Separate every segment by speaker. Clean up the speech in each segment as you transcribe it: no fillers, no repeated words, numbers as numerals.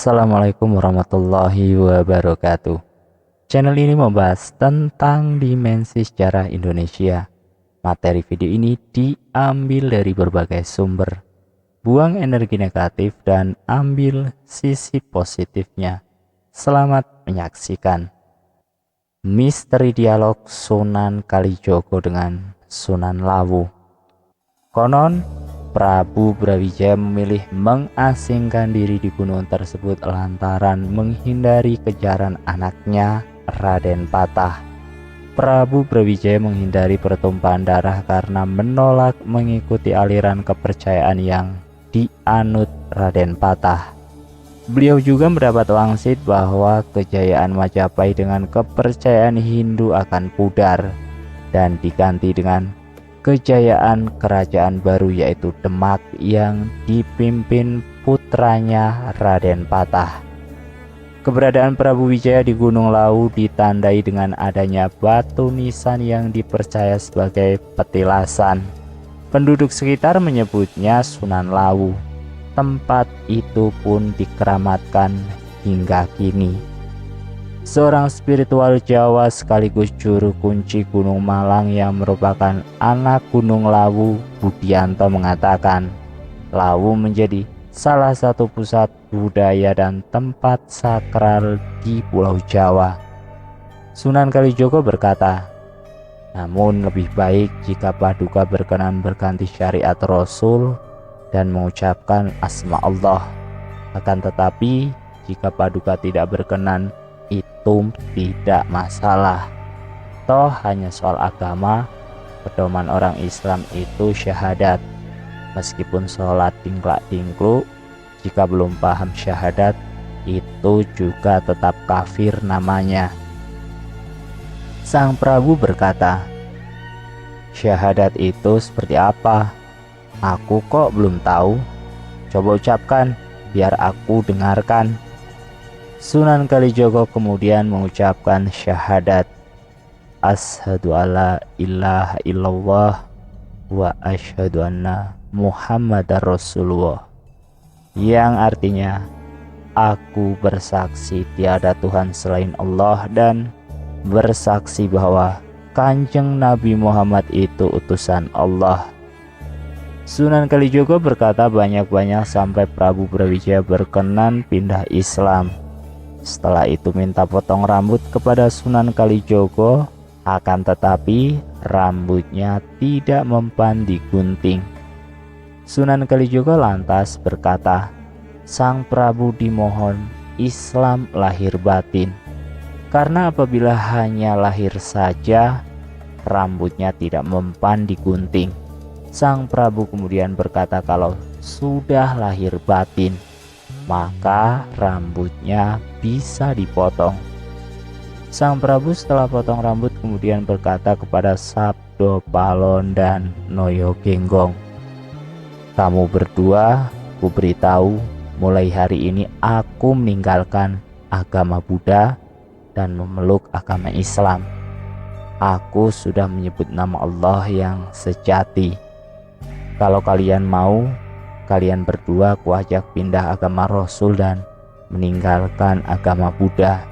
Speaker 1: Assalamualaikum warahmatullahi wabarakatuh. Channel ini membahas tentang dimensi sejarah Indonesia. Materi video ini diambil dari berbagai sumber. Buang energi negatif dan ambil sisi positifnya. Selamat menyaksikan. Misteri dialog Sunan Kalijogo dengan Sunan Lawu. Konon Prabu Brawijaya memilih mengasingkan diri di gunung tersebut lantaran menghindari kejaran anaknya Raden Patah. Prabu Brawijaya menghindari pertumpahan darah karena menolak mengikuti aliran kepercayaan yang dianut Raden Patah. Beliau juga mendapat wangsit bahwa kejayaan Majapahit dengan kepercayaan Hindu akan pudar dan diganti dengan kejayaan kerajaan baru yaitu Demak yang dipimpin putranya Raden Patah. Keberadaan Prabu Wijaya di Gunung Lawu ditandai dengan adanya batu nisan yang dipercaya sebagai petilasan. Penduduk sekitar menyebutnya Sunan Lawu. Tempat itu pun dikeramatkan hingga kini. Seorang spiritual Jawa sekaligus juru kunci Gunung Malang yang merupakan anak Gunung Lawu, Budianto mengatakan, Lawu menjadi salah satu pusat budaya dan tempat sakral di Pulau Jawa. Sunan Kalijogo berkata, namun lebih baik jika Paduka berkenan berganti syariat Rasul dan mengucapkan asma Allah. Akan tetapi jika Paduka tidak berkenan, itu tidak masalah. Toh hanya soal agama, pedoman orang Islam itu syahadat. Meskipun sholat dingklak-dingkluk, jika belum paham syahadat, itu juga tetap kafir namanya. Sang Prabu berkata, syahadat itu seperti apa? Aku kok belum tahu. Coba ucapkan, biar aku dengarkan. Sunan Kalijogo kemudian mengucapkan syahadat, asyhadu alla ilaha illallah wa asyhadu anna Muhammadar Rasulullah, yang artinya aku bersaksi tiada Tuhan selain Allah dan bersaksi bahwa Kanjeng Nabi Muhammad itu utusan Allah. Sunan Kalijogo berkata banyak-banyak sampai Prabu Brawijaya berkenan pindah Islam. Setelah itu minta potong rambut kepada Sunan Kalijogo, akan tetapi rambutnya tidak mempan digunting. Sunan Kalijogo lantas berkata, Sang Prabu dimohon Islam lahir batin, karena apabila hanya lahir saja, rambutnya tidak mempan digunting. Sang Prabu kemudian berkata kalau sudah lahir batin, maka rambutnya bisa dipotong. Sang Prabu setelah potong rambut kemudian berkata kepada Sabdo Palon dan Noyo Genggong, kamu berdua kuberitahu, mulai hari ini aku meninggalkan agama Buddha dan memeluk agama Islam. Aku sudah menyebut nama Allah yang sejati. Kalau kalian mau, kalian berdua kuajak pindah agama Rasul dan meninggalkan agama Buddha.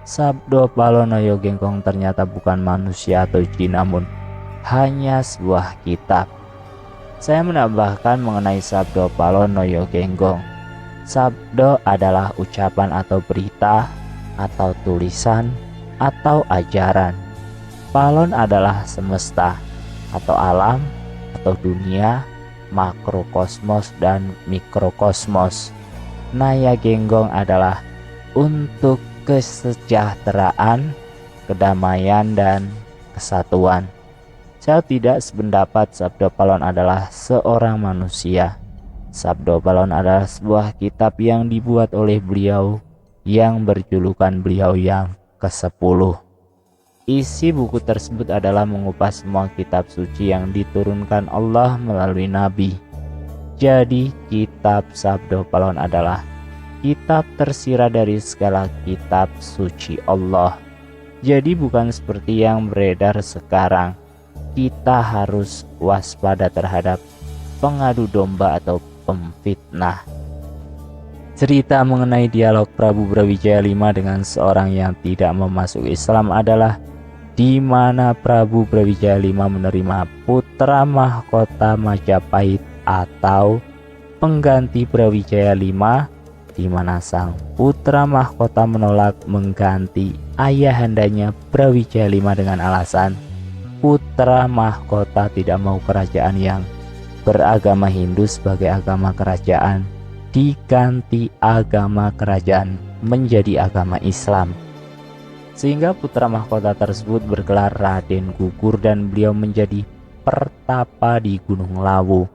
Speaker 1: Sabdo Palon Noyo Genggong ternyata bukan manusia atau jin, namun hanya sebuah kitab. Saya menambahkan mengenai Sabdo Palon Noyo Genggong. Sabdo adalah ucapan atau berita atau tulisan atau ajaran. Palon adalah semesta atau alam atau dunia, makrokosmos dan mikrokosmos. Naya Genggong adalah untuk kesejahteraan, kedamaian dan kesatuan. Saya tidak sependapat Sabdo Palon adalah seorang manusia. Sabdo Palon adalah sebuah kitab yang dibuat oleh beliau yang berjulukan beliau yang ke-10. Isi buku tersebut adalah mengupas semua kitab suci yang diturunkan Allah melalui Nabi. Jadi kitab Sabdo Palon adalah kitab tersirat dari segala kitab suci Allah. Jadi bukan seperti yang beredar sekarang. Kita harus waspada terhadap pengadu domba atau pemfitnah. Cerita mengenai dialog Prabu Brawijaya V dengan seorang yang tidak memasuki Islam adalah di mana Prabu Brawijaya V menerima putra mahkota Majapahit atau pengganti Brawijaya V, di mana sang putra mahkota menolak mengganti ayahandanya Brawijaya V dengan alasan putra mahkota tidak mau kerajaan yang beragama Hindu sebagai agama kerajaan diganti agama kerajaan menjadi agama Islam, sehingga putra mahkota tersebut bergelar Raden Gugur dan beliau menjadi pertapa di Gunung Lawu.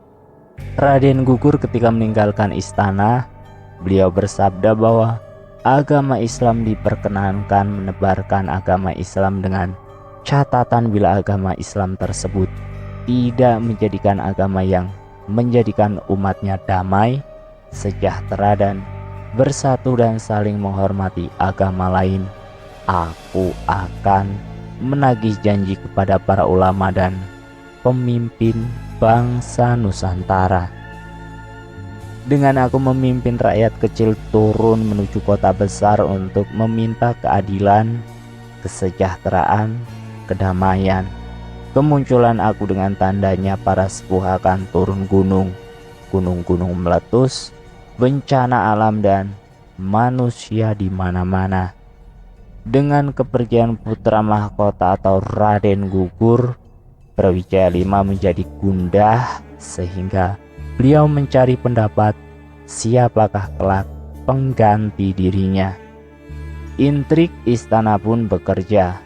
Speaker 1: Raden Gugur ketika meninggalkan istana, beliau bersabda bahwa agama Islam diperkenankan menebarkan agama Islam dengan catatan bila agama Islam tersebut tidak menjadikan agama yang menjadikan umatnya damai, sejahtera dan bersatu dan saling menghormati agama lain. Aku akan menagih janji kepada para ulama dan pemimpin bangsa Nusantara. Dengan aku memimpin rakyat kecil turun menuju kota besar untuk meminta keadilan, kesejahteraan, kedamaian. Kemunculan aku dengan tandanya para sepuh akan turun gunung, gunung-gunung meletus, bencana alam dan manusia di mana-mana. Dengan kepergian putra mahkota atau Raden Gugur, Brawijaya V menjadi gundah sehingga beliau mencari pendapat siapakah kelak pengganti dirinya. Intrik istana pun bekerja.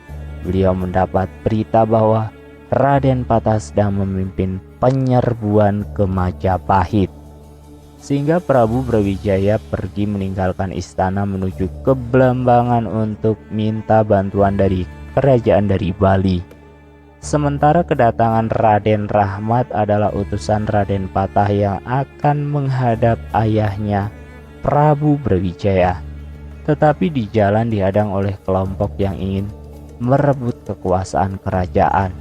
Speaker 1: Beliau mendapat berita bahwa Raden Patah sedang memimpin penyerbuan ke Majapahit, sehingga Prabu Brawijaya pergi meninggalkan istana menuju ke Blambangan untuk minta bantuan dari kerajaan dari Bali. Sementara kedatangan Raden Rahmat adalah utusan Raden Patah yang akan menghadap ayahnya Prabu Brawijaya, tetapi di jalan dihadang oleh kelompok yang ingin merebut kekuasaan kerajaan,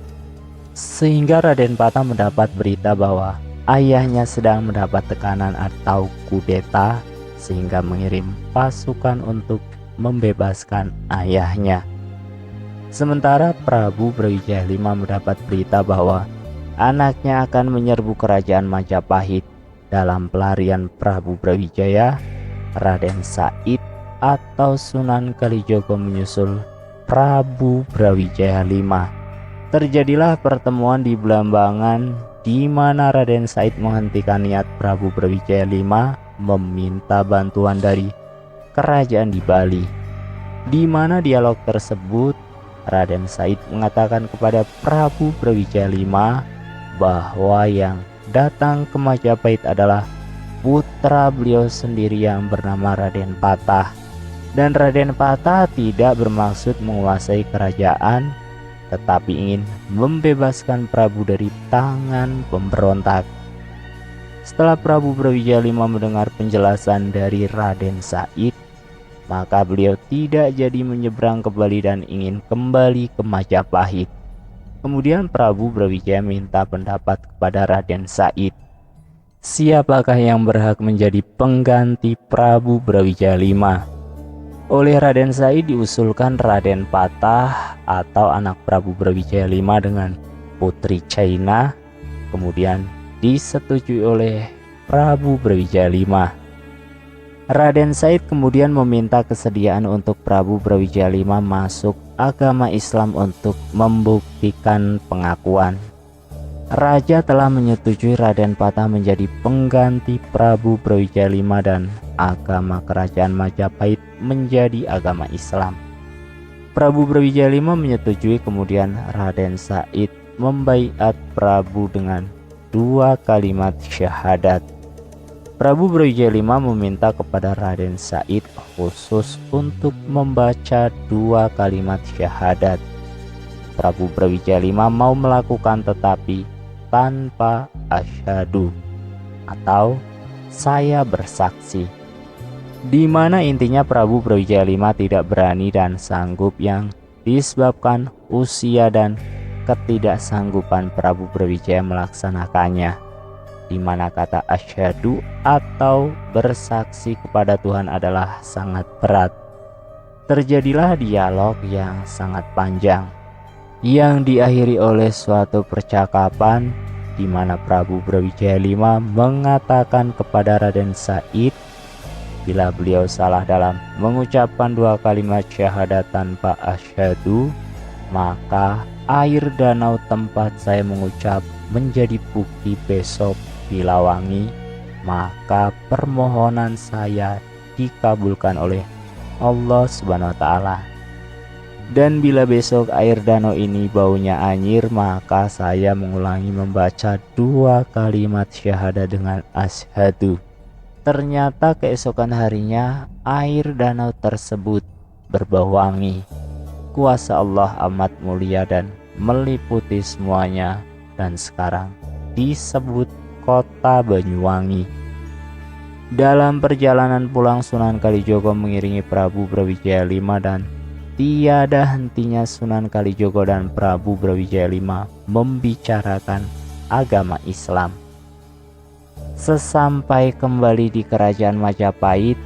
Speaker 1: sehingga Raden Patah mendapat berita bahwa ayahnya sedang mendapat tekanan atau kudeta, sehingga mengirim pasukan untuk membebaskan ayahnya. Sementara Prabu Brawijaya V mendapat berita bahwa anaknya akan menyerbu kerajaan Majapahit. Dalam pelarian Prabu Brawijaya, Raden Said atau Sunan Kalijogo menyusul Prabu Brawijaya V. Terjadilah pertemuan di Blambangan di mana Raden Said menghentikan niat Prabu Brawijaya V meminta bantuan dari kerajaan di Bali. Di mana dialog tersebut Raden Said mengatakan kepada Prabu Brawijaya V bahwa yang datang ke Majapahit adalah putra beliau sendiri yang bernama Raden Patah, dan Raden Patah tidak bermaksud menguasai kerajaan tetapi ingin membebaskan Prabu dari tangan pemberontak. Setelah Prabu Brawijaya V mendengar penjelasan dari Raden Said, maka beliau tidak jadi menyeberang ke Bali dan ingin kembali ke Majapahit. Kemudian Prabu Brawijaya minta pendapat kepada Raden Said, siapakah yang berhak menjadi pengganti Prabu Brawijaya V? Oleh Raden Said diusulkan Raden Patah atau anak Prabu Brawijaya V dengan putri China, kemudian disetujui oleh Prabu Brawijaya V. Raden Said kemudian meminta kesediaan untuk Prabu Brawijaya V masuk agama Islam untuk membuktikan pengakuan. Raja telah menyetujui Raden Patah menjadi pengganti Prabu Brawijaya V dan agama kerajaan Majapahit menjadi agama Islam. Prabu Brawijaya V menyetujui, kemudian Raden Said membaiat Prabu dengan 2 kalimat syahadat. Prabu Brawijaya V meminta kepada Raden Said khusus untuk membaca 2 kalimat syahadat. Prabu Brawijaya V mau melakukan tetapi tanpa asyhadu atau saya bersaksi, di mana intinya Prabu Brawijaya V tidak berani dan sanggup yang disebabkan usia dan ketidaksanggupan Prabu Brawijaya melaksanakannya. di mana kata asyhadu atau bersaksi kepada Tuhan adalah sangat berat. Terjadilah dialog yang sangat panjang yang diakhiri oleh suatu percakapan di mana Prabu Brawijaya V mengatakan kepada Raden Said bila beliau salah dalam mengucapkan 2 kalimat syahadat tanpa asyhadu, maka air danau tempat saya mengucap menjadi bukti besok bila wangi, maka permohonan saya dikabulkan oleh Allah Subhanahu wa Ta'ala. Dan bila besok air danau ini baunya anyir, maka saya mengulangi membaca 2 kalimat syahadat dengan asyhadu. Ternyata keesokan harinya air danau tersebut berbau wangi. Kuasa Allah amat mulia dan meliputi semuanya, dan sekarang disebut kota Banyuwangi. Dalam perjalanan pulang, Sunan Kalijogo mengiringi Prabu Brawijaya V, dan tiada hentinya Sunan Kalijogo dan Prabu Brawijaya V membicarakan agama Islam. Sesampai kembali di kerajaan Majapahit,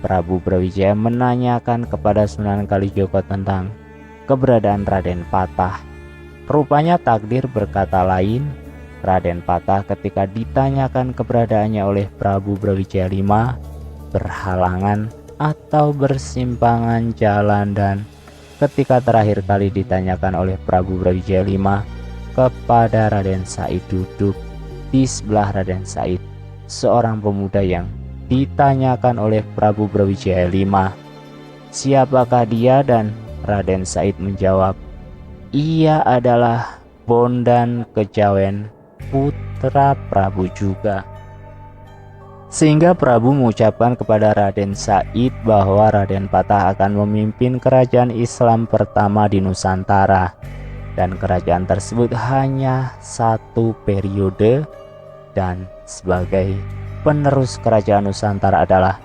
Speaker 1: Prabu Brawijaya menanyakan kepada Sunan Kalijogo tentang keberadaan Raden Patah. Rupanya takdir berkata lain. Raden Patah ketika ditanyakan keberadaannya oleh Prabu Brawijaya V berhalangan atau bersimpangan jalan, dan ketika terakhir kali ditanyakan oleh Prabu Brawijaya V kepada Raden Said duduk di sebelah Raden Said, seorang pemuda yang ditanyakan oleh Prabu Brawijaya V, siapakah dia? Dan Raden Said menjawab, ia adalah Bondan Kejawen, putra Prabu juga. Sehingga Prabu mengucapkan kepada Raden Said bahwa Raden Patah akan memimpin kerajaan Islam pertama di Nusantara, dan kerajaan tersebut hanya 1 periode, dan sebagai penerus kerajaan Nusantara adalah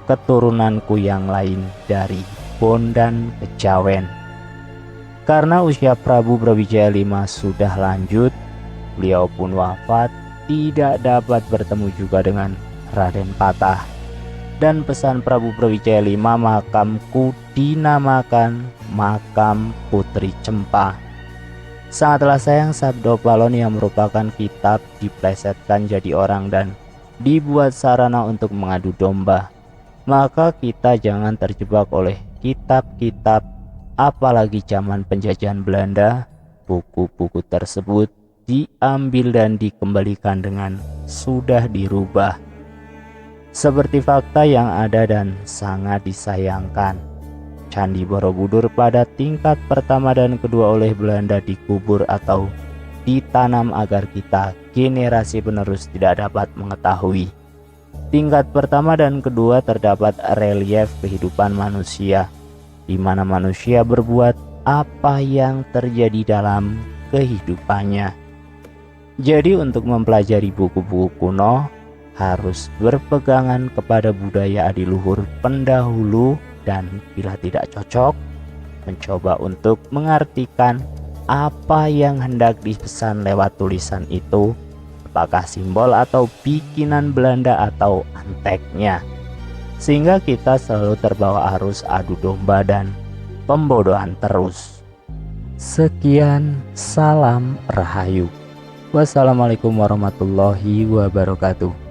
Speaker 1: keturunanku yang lain dari Bondan Kejawen. Karena usia Prabu Brawijaya V sudah lanjut, beliau pun wafat, tidak dapat bertemu juga dengan Raden Patah. Dan pesan Prabu Brawijaya V, makamku dinamakan makam Putri Cempa. Sangatlah sayang Sabdo Palon yang merupakan kitab diplesetkan jadi orang dan dibuat sarana untuk mengadu domba. Maka kita jangan terjebak oleh kitab-kitab, apalagi zaman penjajahan Belanda. Buku-buku tersebut diambil dan dikembalikan dengan sudah dirubah. Seperti fakta yang ada dan sangat disayangkan, Candi Borobudur pada tingkat pertama dan kedua oleh Belanda dikubur atau ditanam agar kita generasi penerus tidak dapat mengetahui. Tingkat pertama dan kedua terdapat relief kehidupan manusia, di mana manusia berbuat apa yang terjadi dalam kehidupannya. Jadi untuk mempelajari buku-buku kuno harus berpegangan kepada budaya adiluhur pendahulu, dan bila tidak cocok, mencoba untuk mengartikan apa yang hendak dipesan lewat tulisan itu, apakah simbol atau bikinan Belanda atau anteknya, sehingga kita selalu terbawa arus adu domba dan pembodohan terus. Sekian, salam rahayu. Wassalamualaikum warahmatullahi wabarakatuh.